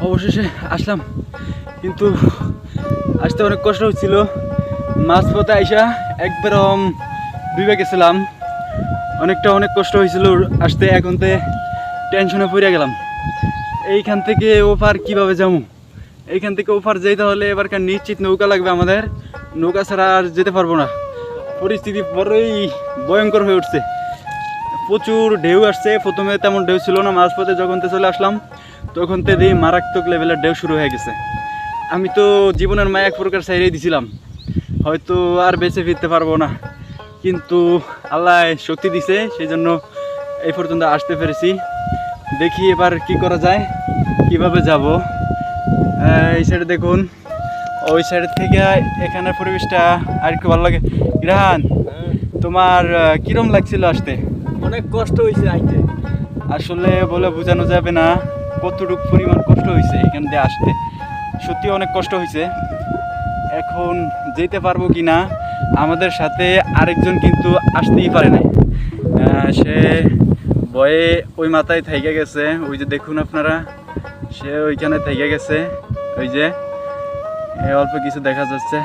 অবশেষে আসলাম, কিন্তু আসতে অনেক কষ্ট হচ্ছিল। মাঝপথে আইসা একবার ডুবে গেছিলাম, অনেক কষ্ট হয়েছিল আসতে। এখন তে টেনশনে পড়ে গেলাম, এইখান থেকে ওপার কিভাবে যাবো। এইখান থেকে ওপার যেতে হলে এবারকার নিশ্চিত নৌকা লাগবে আমাদের, নৌকা ছাড়া আর যেতে পারবো না। পরিস্থিতি বড়ই ভয়ঙ্কর হয়ে উঠছে, প্রচুর ঢেউ আসছে। প্রথমে তেমন ঢেউ ছিল না, মাঝপথে যখন চলে আসলাম তখন তে দিয়ে মারাত্মক লেভেলের ঢেউ শুরু হয়ে গেছে। আমি তো জীবনের মায়া এক প্রকার ছাইড়েই দিছিলাম, হয়তো আর বেঁচে ফিরতে পারবো না, কিন্তু আল্লাহ শক্তি দিছে, সেই জন্য এই পর্যন্ত আসতে পেরেছি। দেখি এবার কি করা যায়, কিভাবে যাব। এই সাইডে দেখুন, ওই সাইড থেকে এখানের পরিবেশটা আর একটু ভালো লাগে। ইরহান, তোমার কিরম লাগছিল আসতে? অনেক কষ্ট হয়েছে আইতে, আসলে বলে বোঝানো যাবে না কতটুকু পরিমাণ কষ্ট হয়েছে এখান দিয়ে আসতে। সত্যি অনেক কষ্ট হয়েছে। এখন যেতে পারবো কি না, আমাদের সাথে আরেকজন কিন্তু আসতেই পারে না, সে ভয়ে ওই মাথায় থেকে গেছে। ওই যে দেখুন আপনারা, সে ওইখানে থেকে গেছে, ওই যে অল্প কিছু দেখা যাচ্ছে।